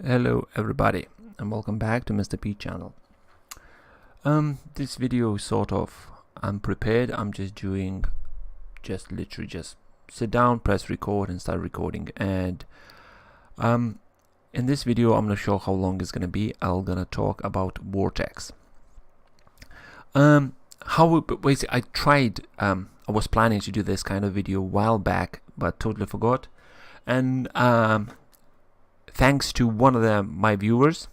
Hello everybody and welcome back to Mr. P channel. This video is sort of unprepared. I'm just literally sit down, press record and start recording. And in this video I'm not sure how long it's gonna be. I'm gonna talk about Vortex. Basically I tried, I was planning to do this kind of video a while back but totally forgot. And thanks to one of my viewers,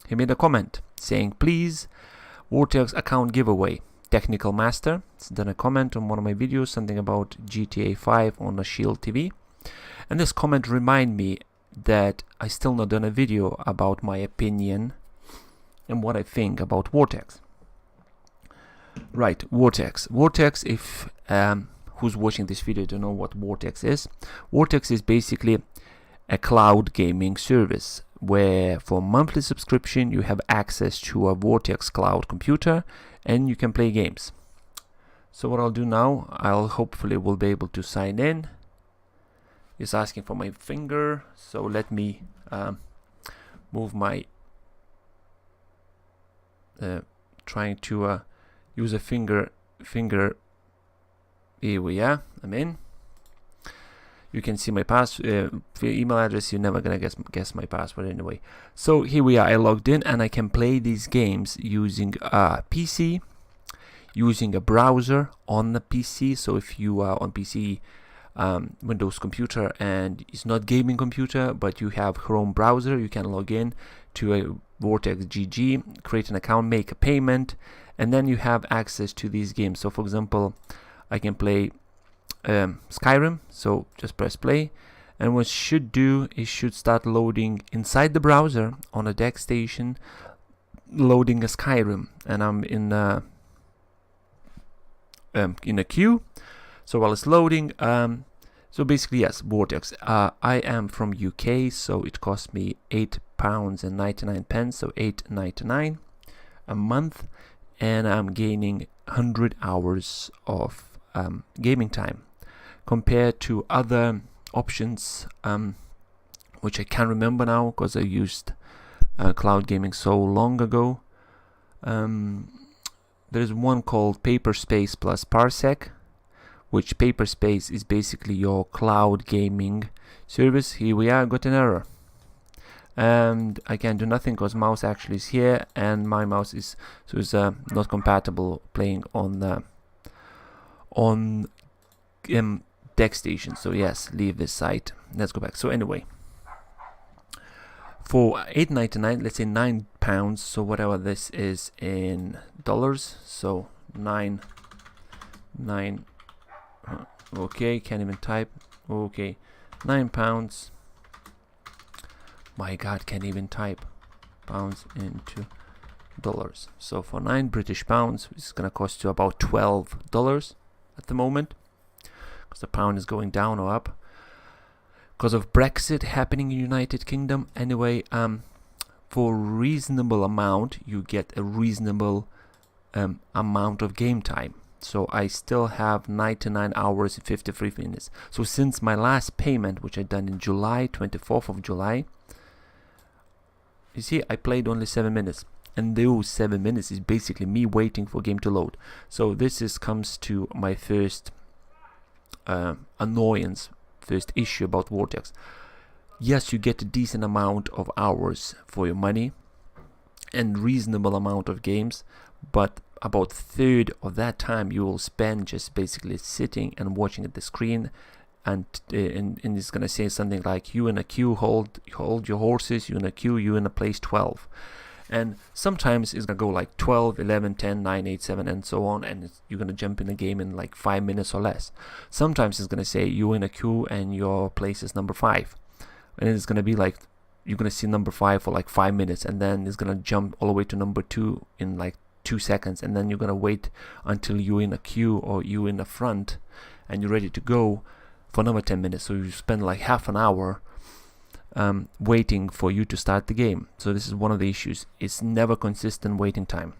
he made a comment saying, please, Vortex account giveaway, technical master. He's done a comment on one of my videos, something about GTA 5 on a Shield TV. And this comment reminded me that I still not done a video about my opinion and what I think about Vortex. Right, Vortex. Vortex, if who's watching this video don't know what Vortex is. Vortex is basically a cloud gaming service where for monthly subscription you have access to a Vortex cloud computer and you can play games. So what I'll do now, I'll hopefully will be able to sign in. It's asking for my finger, so let me move my trying to use a finger. Here we are, I'm in. You can see my email address. You're never gonna guess my password anyway. So here we are. I logged in and I can play these games using a PC, using a browser on the PC. So if you are on PC, Windows computer, and it's not gaming computer, but you have Chrome browser, you can log in to a Vortex GG, create an account, make a payment, and then you have access to these games. So for example, I can play Skyrim, so just press play, and what it should do is should start loading inside the browser on a deck station, loading a Skyrim, and I'm in a queue. So while it's loading, so basically yes, Vortex. I am from UK, so it cost me £8.99, so £8.99 a month, and I'm gaining 100 hours of gaming time, compared to other options, which I can't remember now because I used cloud gaming so long ago. There's one called Paperspace plus Parsec, which Paperspace is basically your cloud gaming service. Here we are, got an error. And I can't do nothing because mouse actually is here, and my mouse is not compatible playing on deck station. So yes, leave this site. Let's go back. So anyway, for $8.99, let's say £9, so whatever this is in dollars, so nine okay, can't even type. Okay, £9. My god, can't even type pounds into dollars. So for 9 British pounds, it's gonna cost you about $12 at the moment, because the pound is going down or up because of Brexit happening in United Kingdom. Anyway, for reasonable amount you get a reasonable amount of game time. So I still have 99 hours and 53 minutes. So since my last payment, which I done in July, 24th of July, you see I played only 7 minutes, and those 7 minutes is basically me waiting for game to load. So this comes to my first annoyance, first issue about Vortex. Yes, you get a decent amount of hours for your money and reasonable amount of games, but about a third of that time you will spend just basically sitting and watching at the screen, and it's gonna say something like, you in a queue, hold your horses, you in a queue, you in a place 12. And sometimes it's gonna go like 12, 11, 10, 9, 8, 7 and so on, and you're gonna jump in a game in like 5 minutes or less. Sometimes it's gonna say you in a queue and your place is number 5, and it's gonna be like you're gonna see number 5 for like 5 minutes, and then it's gonna jump all the way to number 2 in like 2 seconds, and then you're gonna wait until you're in a queue or you in the front and you're ready to go for another 10 minutes. So you spend like half an hour waiting for you to start the game. So this is one of the issues. It's never consistent waiting time,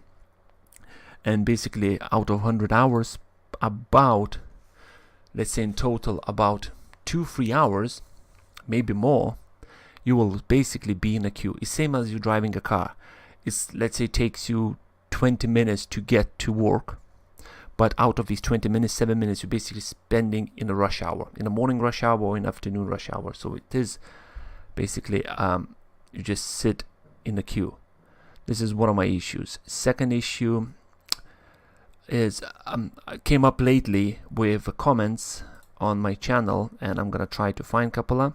and basically out of 100 hours, about, let's say in total, about 2-3 hours, maybe more, you will basically be in a queue. It's same as you driving a car. It's, let's say, takes you 20 minutes to get to work, but out of these 20 minutes, 7 minutes you're basically spending in a rush hour, in a morning rush hour or in afternoon rush hour. So it is basically you just sit in the queue. This is one of my issues. Second issue is I came up lately with comments on my channel, and I'm gonna try to find a couple of.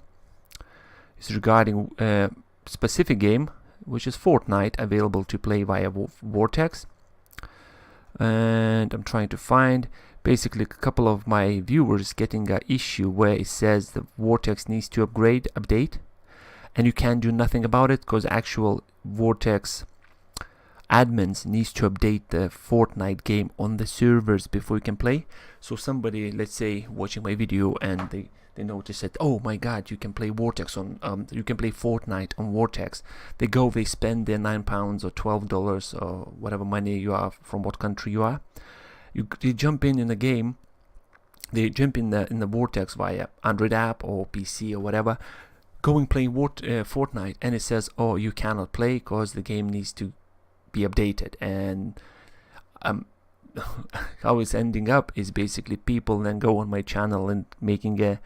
It's regarding a specific game, which is Fortnite, available to play via Vortex. And I'm trying to find basically a couple of my viewers getting an issue where it says the Vortex needs to update, and you can't do nothing about it because actual Vortex admins needs to update the Fortnite game on the servers before you can play. So somebody, let's say, watching my video and they notice that, oh my god, you can play Vortex on you can play Fortnite on Vortex. They spend their £9 or $12 or whatever money you are, from what country you are. You jump in the game. They jump in the Vortex via Android app or PC or whatever, going playing Fortnite, and it says, oh, you cannot play because the game needs to be updated. And how it's ending up is basically people then go on my channel and making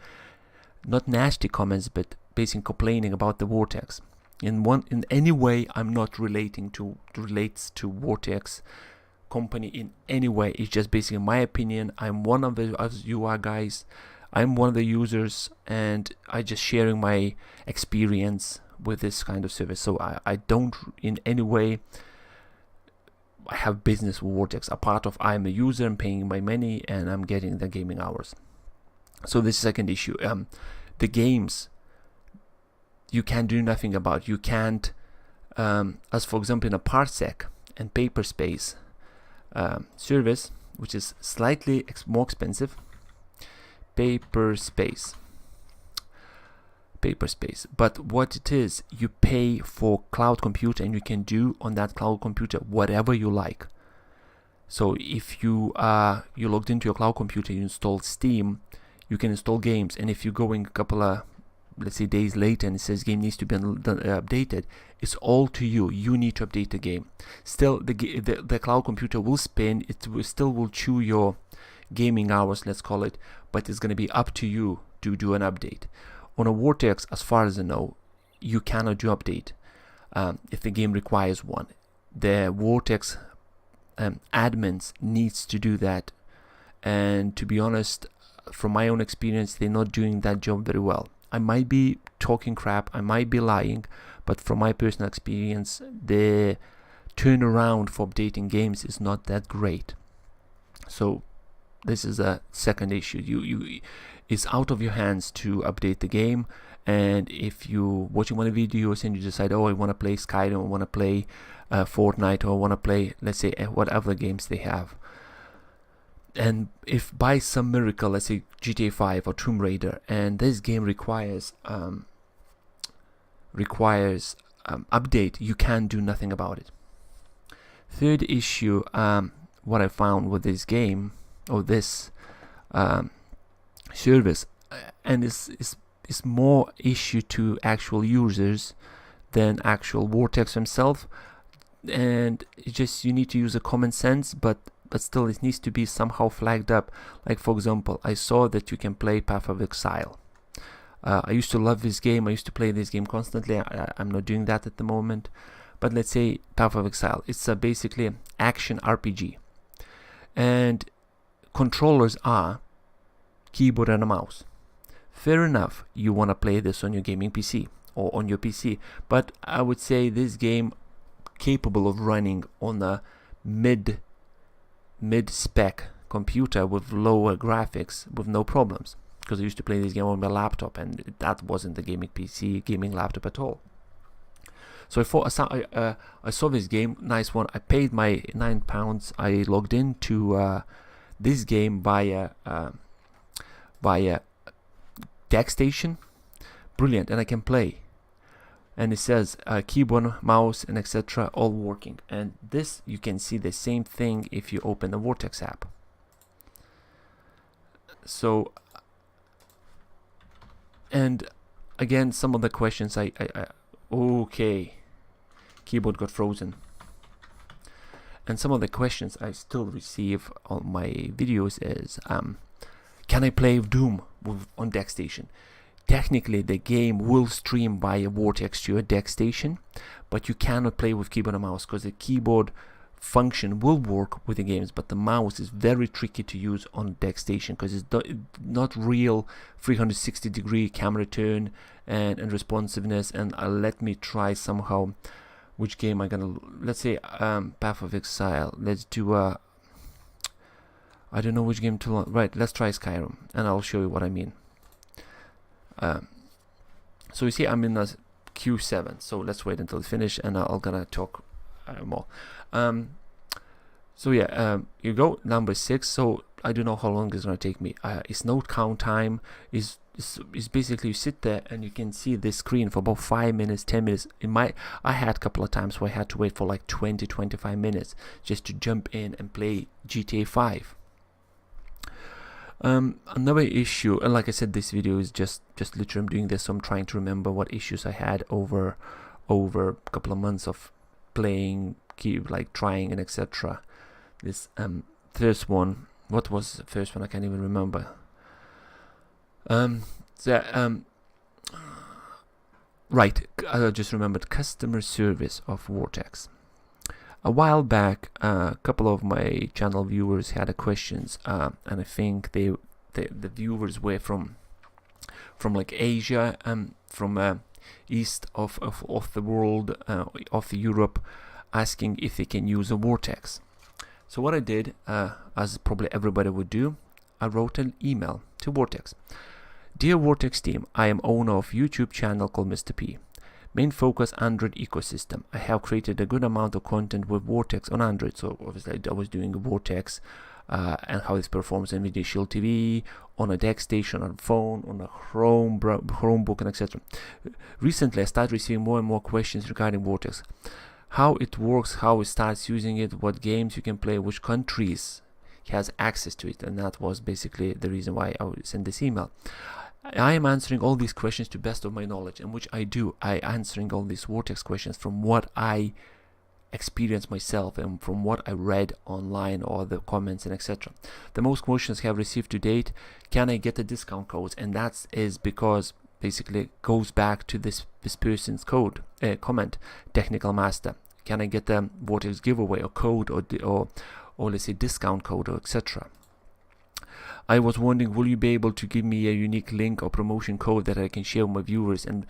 not nasty comments, but basically complaining about the Vortex. In any way, I'm not relates to Vortex company in any way. It's just basically my opinion. I'm one of the, as you are guys, I'm one of the users, and I just sharing my experience with this kind of service. So I don't in any way I have business with Vortex, apart of I'm a user and paying my money and I'm getting the gaming hours. So this second issue, the games you can do nothing about. You can't, as for example in a Parsec and Paperspace service, which is slightly more expensive, Paperspace. But what it is, you pay for cloud computer and you can do on that cloud computer whatever you like. So if you logged into your cloud computer, you install Steam, you can install games, and if you're going a couple of, let's say, days later and it says game needs to be updated, it's all to you. You need to update the game. Still, the cloud computer will spin, still will chew your gaming hours, let's call it, but it's going to be up to you to do an update. On a Vortex, as far as I know, you cannot do update if the game requires one. The Vortex admins needs to do that, and to be honest, from my own experience, they're not doing that job very well. I might be talking crap, I might be lying, but from my personal experience, the turnaround for updating games is not that great. So this is a second issue. It's out of your hands to update the game, and if you're watching one of the videos and you decide, oh, I want to play Skyrim, I want to play Fortnite, or I want to play, let's say, whatever games they have, and if by some miracle, let's say GTA 5 or Tomb Raider, and this game requires update, you can do nothing about it. Third issue, what I found with this game or this service, and it's more issue to actual users than actual Vortex himself, and it's just you need to use a common sense, but still it needs to be somehow flagged up. Like for example, I saw that you can play Path of Exile. I used to love this game, I used to play this game constantly. I'm not doing that at the moment, but let's say Path of Exile, it's basically an action RPG, and controllers are keyboard and a mouse. Fair enough, you want to play this on your gaming PC or on your PC, but I would say this game capable of running on a mid-spec computer with lower graphics with no problems, because I used to play this game on my laptop and that wasn't the gaming laptop at all. So I saw this game, nice one. I paid my £9. I logged into this game via DeckStation. Brilliant, and I can play. And it says keyboard, mouse, and etc. all working. And this, you can see the same thing if you open the Vortex app. So, and again, some of the questions okay, keyboard got frozen. And some of the questions I still receive on my videos is, can I play Doom on DeckStation? Technically, the game will stream via Vortex to your DeckStation, but you cannot play with keyboard and mouse because the keyboard function will work with the games, but the mouse is very tricky to use on DeckStation because it's not real 360-degree camera turn and responsiveness. And let me try somehow which game I'm gonna, let's say Path of Exile. Let's do I don't know which game to launch. Right, let's try Skyrim and I'll show you what I mean. So you see I'm in a Q7, so let's wait until it's finished and I'm gonna talk more. So yeah, you go number 6. So I don't know how long it's gonna take me. It's note count time. Is basically you sit there and you can see this screen for about 5 minutes, 10 minutes. I had a couple of times where I had to wait for like 20-25 minutes just to jump in and play GTA 5. Another issue, and like I said, this video is just literally I'm doing this, so I'm trying to remember what issues I had over a couple of months of playing, like trying and etc. This first one, what was the first one? I can't even remember. Right, I just remembered customer service of Vortex. A while back, a couple of my channel viewers had questions, and I think the viewers were from like Asia, from east of the world, of Europe, asking if they can use a Vortex. So what I did, as probably everybody would do, I wrote an email to Vortex. Dear Vortex team, I am owner of YouTube channel called Mr. P. Main focus Android ecosystem. I have created a good amount of content with Vortex on Android. So obviously I was doing Vortex and how this performs in Video Shield TV, on a DeckStation, on a phone, on a Chromebook, and etc. Recently I started receiving more and more questions regarding Vortex. How it works, how it starts using it, what games you can play, which countries has access to it, and that was basically the reason why I would send this email. I am answering all these questions to best of my knowledge, and which I do. I answering all these Vortex questions from what I experienced myself and from what I read online or the comments and etc. The most questions I have received to date, can I get the discount codes? And that is because basically goes back to this person's comment, Technical Master. Can I get the Vortex giveaway or code or let's say discount code or etc. I was wondering, will you be able to give me a unique link or promotion code that I can share with my viewers and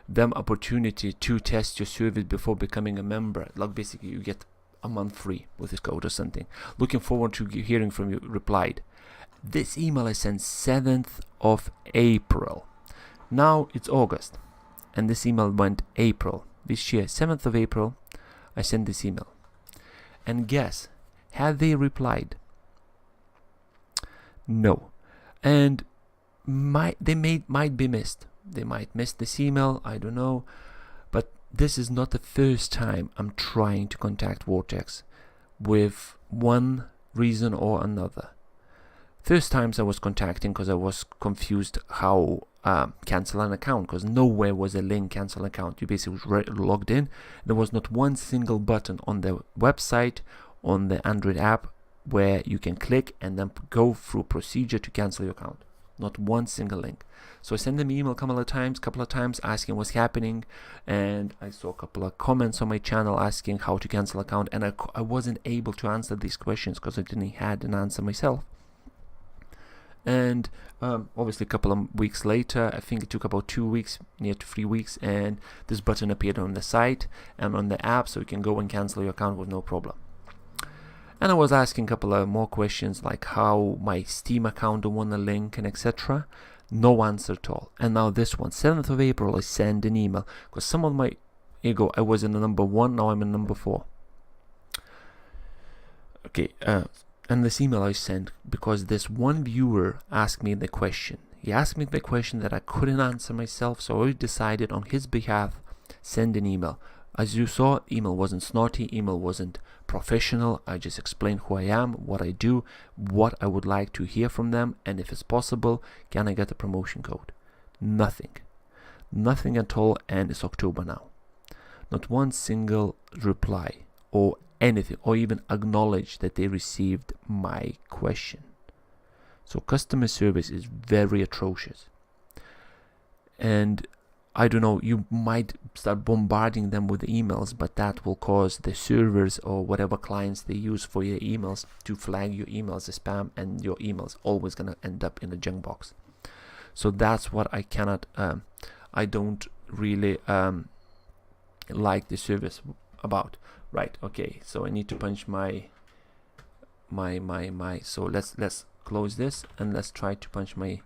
them opportunity to test your service before becoming a member? Like basically you get a month free with this code or something. Looking forward to hearing from you. Replied. This email I sent 7th of April. Now it's August and this email went April this year. 7th of April I sent this email. And guess, have they replied? No. And might be missed. They might miss this email, I don't know. But this is not the first time I'm trying to contact Vortex with one reason or another. First times I was contacting because I was confused how cancel an account, because nowhere was a link cancel account. You basically was logged in. There was not one single button on the website, on the Android app, where you can click and then go through procedure to cancel your account. Not one single link. So I sent them an email a couple of times asking what's happening, and I saw a couple of comments on my channel asking how to cancel account, and I wasn't able to answer these questions because I didn't have an answer myself. And obviously a couple of weeks later, I think it took about 2 weeks, near to 3 weeks, and this button appeared on the site and on the app, so you can go and cancel your account with no problem. And I was asking a couple of more questions like how my Steam account don't want a link and etc. No answer at all. And now this one, 7th of April, I send an email because some of my ego, I was in the number 1, now I'm in number 4. Okay, and this email I sent because this one viewer asked me the question. He asked me the question that I couldn't answer myself, so I decided on his behalf send an email. As you saw, email wasn't snotty, email wasn't professional. I just explained who I am, what I do, what I would like to hear from them, and if it's possible, can I get a promotion code? Nothing. Nothing at all, and it's October now. Not one single reply or anything, or even acknowledge that they received my question. So customer service is very atrocious. And I don't know, you might start bombarding them with emails, but that will cause the servers or whatever clients they use for your emails to flag your emails as spam, and your emails always gonna end up in a junk box. So that's what I cannot, I don't really like the service about. Right, okay, so I need to punch my so let's close this and let's try to punch my,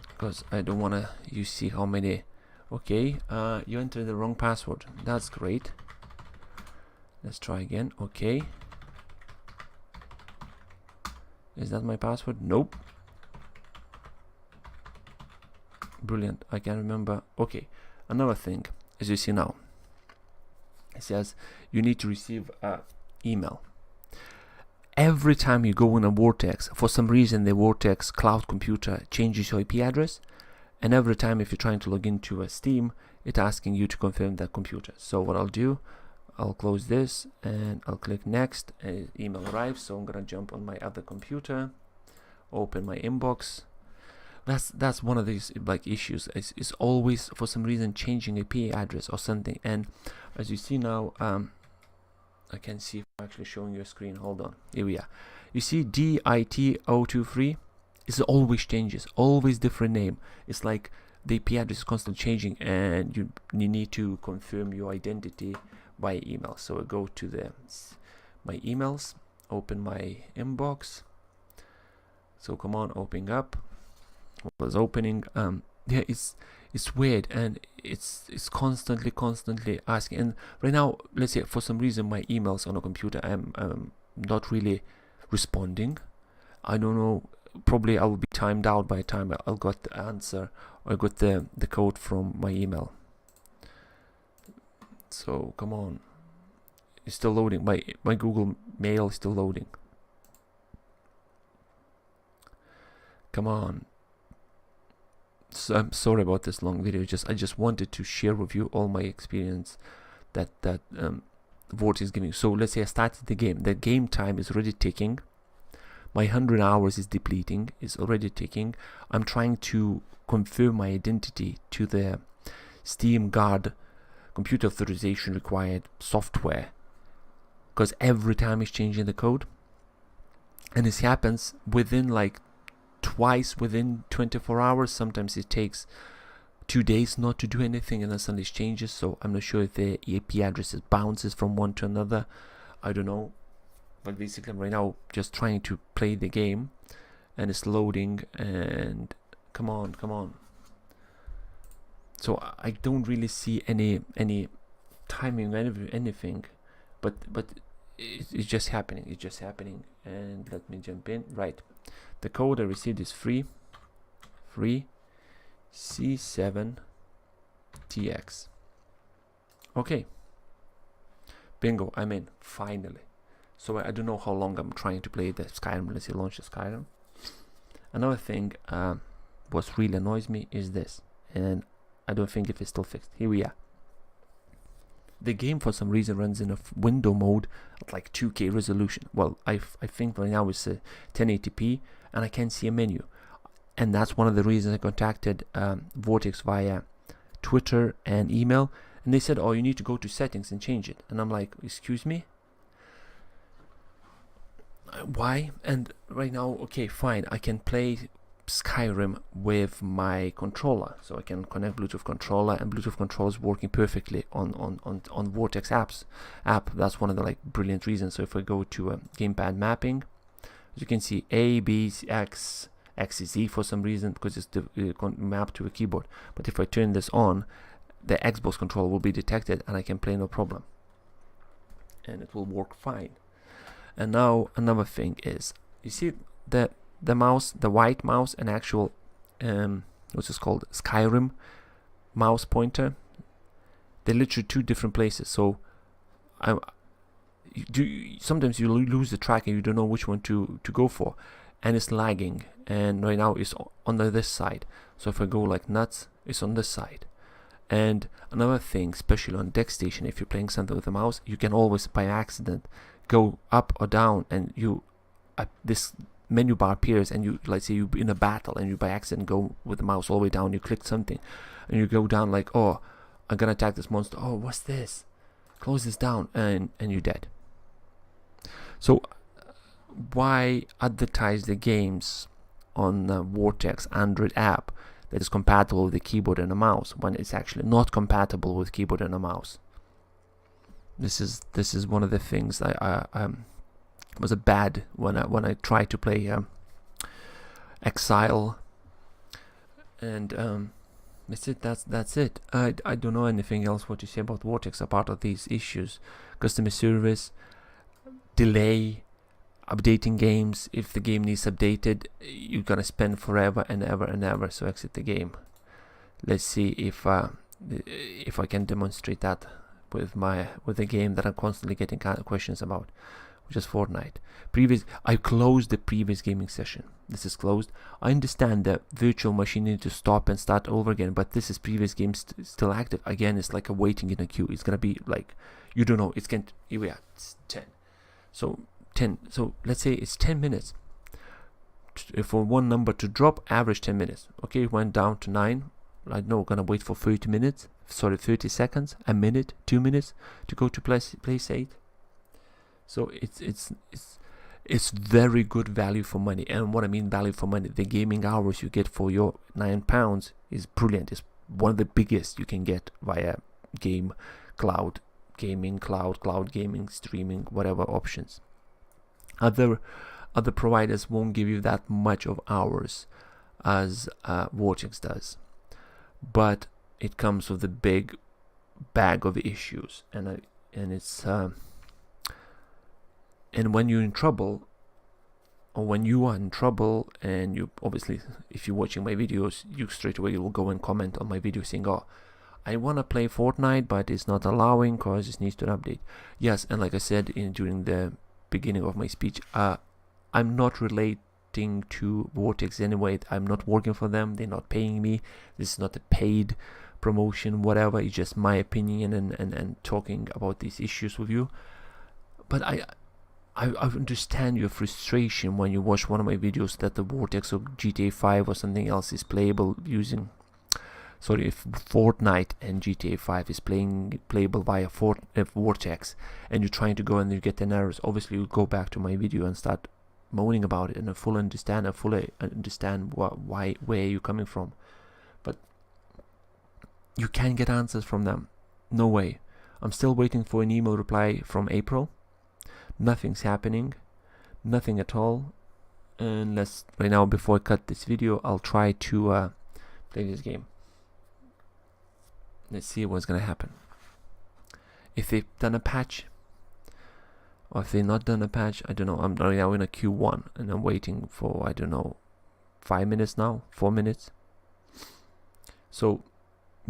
because I don't want to, you see how many. Okay, you entered the wrong password. That's great. Let's try again. Okay, is that my password? Nope. Brilliant, I can remember. Okay, another thing, as you see now, it says you need to receive an email. Every time you go in a Vortex, for some reason the Vortex cloud computer changes your IP address, and every time if you're trying to log into a Steam, it's asking you to confirm that computer. So what I'll do, I'll close this and I'll click next. Email arrives, so I'm gonna jump on my other computer, open my inbox. That's one of these like issues. It's always for some reason changing IP address or something. And as you see now, I can see if I'm actually showing you a screen. Hold on, here we are. You see DIT023, it always changes, always different name. It's like the IP address is constantly changing, and you need to confirm your identity by email. So I go to my emails, open my inbox. So come on, opening up. Was opening. Yeah, it's weird, and it's constantly asking. And right now, let's say for some reason my emails on a computer, I'm not really responding. I don't know, probably I will be timed out by the time I got the answer or I got the code from my email. So come on, it's still loading. My Google Mail is still loading. Come on. So I'm sorry about this long video. I just wanted to share with you all my experience that Vortex is giving. So let's say I started the game. The game time is already ticking. My 100 hours is depleting. It's already ticking. I'm trying to confirm my identity to the Steam Guard computer authorization required software, because every time it's changing the code, and this happens within like twice within 24 hours. Sometimes it takes 2 days not to do anything, and then suddenly it changes. So I'm not sure if the IP addresses bounces from one to another. I don't know, but basically I'm right now just trying to play the game, and it's loading. And come on. So I don't really see any timing or anything, but it's just happening. It's just happening. And let me jump in. Right. The code I received is free C7TX. Okay, bingo, I'm in, finally. So I don't know how long I'm trying to play the Skyrim. Let's see, launch the Skyrim. Another thing what really annoys me is this, and I don't think if it's still fixed. Here we are. The game for some reason runs in a window mode at like 2K resolution. Well, I think right now it's 1080p, and I can't see a menu. And that's one of the reasons I contacted Vortex via Twitter and email, and they said, oh, you need to go to settings and change it. And I'm like, excuse me? Why? And right now, okay, fine, I can play Skyrim with my controller, so I can connect Bluetooth controller, and Bluetooth controller is working perfectly on Vortex app. That's one of the like brilliant reasons. So if I go to gamepad mapping, as you can see, A, B, X is Z for some reason, because it's mapped to a keyboard. But if I turn this on, the Xbox controller will be detected, and I can play no problem, and it will work fine. And now another thing is, you see the mouse, the white mouse, and actual what's this called, Skyrim mouse pointer, they're literally two different places. So sometimes you lose the track and you don't know which one to go for, and it's lagging. And right now it's on this side. So if I go like nuts, it's on this side. And another thing, especially on deck station, if you're playing something with a mouse, you can always by accident go up or down, and this menu bar appears, and you, let's say you're in a battle and you by accident go with the mouse all the way down, you click something and you go down like, oh, I'm gonna attack this monster, oh, what's this, close this down, and you're dead. So why advertise the games on the Vortex Android app that is compatible with the keyboard and a mouse when it's actually not compatible with keyboard and a mouse? This is one of the things I was a bad when I tried to play Exile, and that's it. That's it. I don't know anything else what to say about Vortex apart of these issues: customer service, delay, updating games. If the game needs updated, you're gonna spend forever and ever and ever. So exit the game. Let's see if I can demonstrate that with the game that I'm constantly getting questions about, which is Fortnite. I closed the previous gaming session. This is closed. I understand that virtual machine need to stop and start over again, but this is previous game still active. Again, it's like a waiting in a queue. It's gonna be like, you don't know. It's here we are. It's 10. So 10. So let's say it's 10 minutes. For one number to drop, average 10 minutes. Okay, it went down to 9. I know, gonna wait for 30 minutes. Sorry, 30 seconds, a minute, 2 minutes to go to place 8. So it's very good value for money. And what I mean value for money, the gaming hours you get for your £9 is brilliant. It's one of the biggest you can get via game, cloud gaming, cloud gaming, streaming, whatever options. Other providers won't give you that much of hours as Vortex does, but it comes with a big bag of issues, and it's and when you're in trouble, or when you are in trouble, and you obviously, if you're watching my videos, you straight away will go and comment on my video saying, oh, I want to play Fortnite, but it's not allowing because it needs to update. Yes, and like I said during the beginning of my speech, I'm not relating to Vortex anyway. I'm not working for them. They're not paying me. This is not a paid promotion, whatever. It's just my opinion and talking about these issues with you. But I understand your frustration when you watch one of my videos that the Vortex or GTA 5 or something else is playable using, sorry, if Fortnite and GTA 5 is playable via Vortex, and you're trying to go and you get an errors. Obviously, you go back to my video and start moaning about it, and I fully understand where you're coming from. But you can't get answers from them. No way. I'm still waiting for an email reply from April. Nothing's happening, nothing at all. Unless right now, before I cut this video, I'll try to play this game. Let's see what's gonna happen. If they've done a patch, or if they've not done a patch, I don't know. I'm right now in a Q1 and I'm waiting for, I don't know, 5 minutes now, 4 minutes. So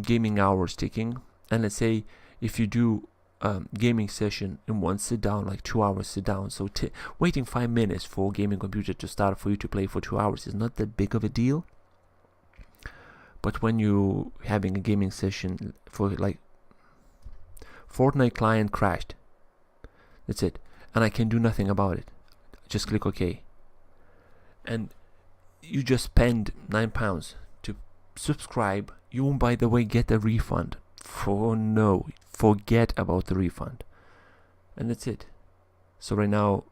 gaming hours ticking, and let's say if you do gaming session in one sit down, like 2 hours sit down, so waiting 5 minutes for gaming computer to start for you to play for 2 hours is not that big of a deal. But when you having a gaming session for like Fortnite client crashed, that's it, and I can do nothing about it. Just click OK, and you just spend £9 to subscribe. You won't, by the way, get a refund. Forget about the refund, and that's it. So right now,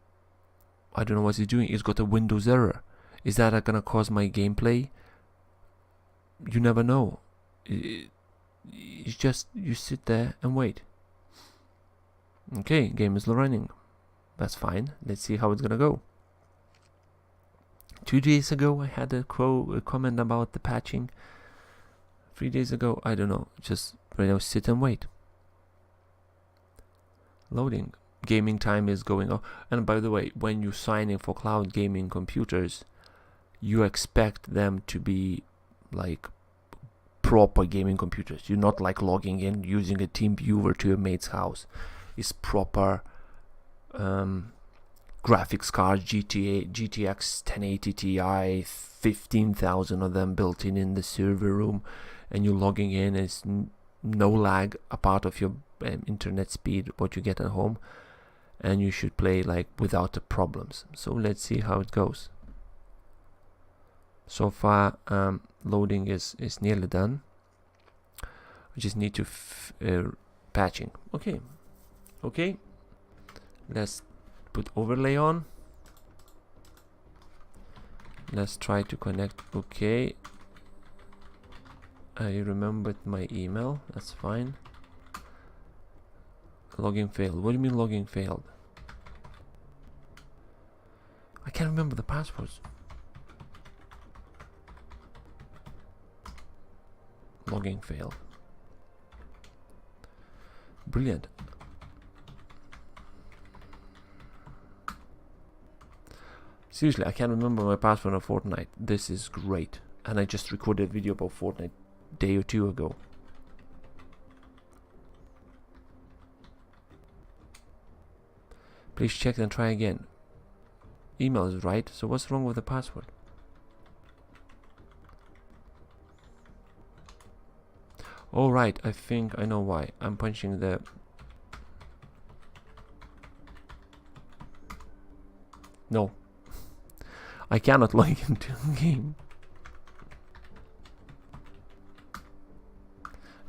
I don't know what he's doing. He's got a Windows error. Is that gonna cause my gameplay? You never know. It's just you sit there and wait. Okay, game is running. That's fine. Let's see how it's gonna go. 2 days ago, I had a comment about the patching. 3 days ago, I don't know. Just right now, sit and wait. Loading. Gaming time is going on. And by the way, when you're signing for cloud gaming computers, you expect them to be like proper gaming computers. You're not like logging in using a team viewer to your mate's house. It's proper graphics cards, GTX 1080 Ti, 15,000 of them built in the server room, and you're logging in. It's no lag apart of your internet speed what you get at home, and you should play like without the problems. So let's see how it goes. So far loading is nearly done. I just need to patching. Okay, let's put overlay on. Let's try to connect. Okay, I remembered my email, that's fine. Login failed. What do you mean login failed? I can't remember the passwords. Login failed. Brilliant. Seriously, I can't remember my password on Fortnite. This is great. And I just recorded a video about Fortnite a day or two ago. Please check and try again. Email is right, so what's wrong with the password? Oh right, I think I know why. I'm punching the... No. I cannot log into a game.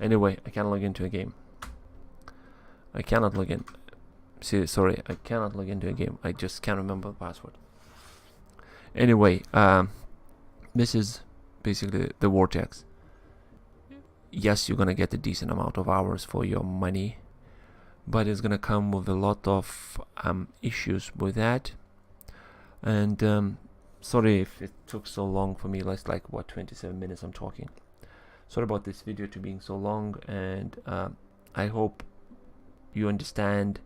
Anyway, I can't log into a game. I cannot log in. Sorry, I cannot log into a game. I just can't remember the password. Anyway, this is basically the Vortex. Yes, you're gonna get a decent amount of hours for your money, but it's gonna come with a lot of issues with that. And sorry if it took so long for me. It's like what, 27 minutes I'm talking. Sorry about this video to being so long, and I hope you understand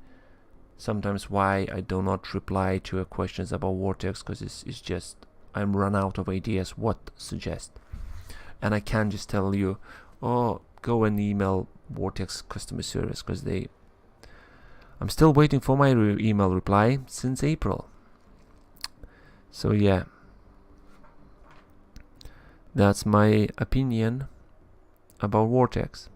sometimes why I do not reply to your questions about Vortex, because it's just I'm run out of ideas what to suggest, and I can't just tell you, oh, go and email Vortex customer service, because I'm still waiting for my email reply since April. So yeah, that's my opinion about Vortex.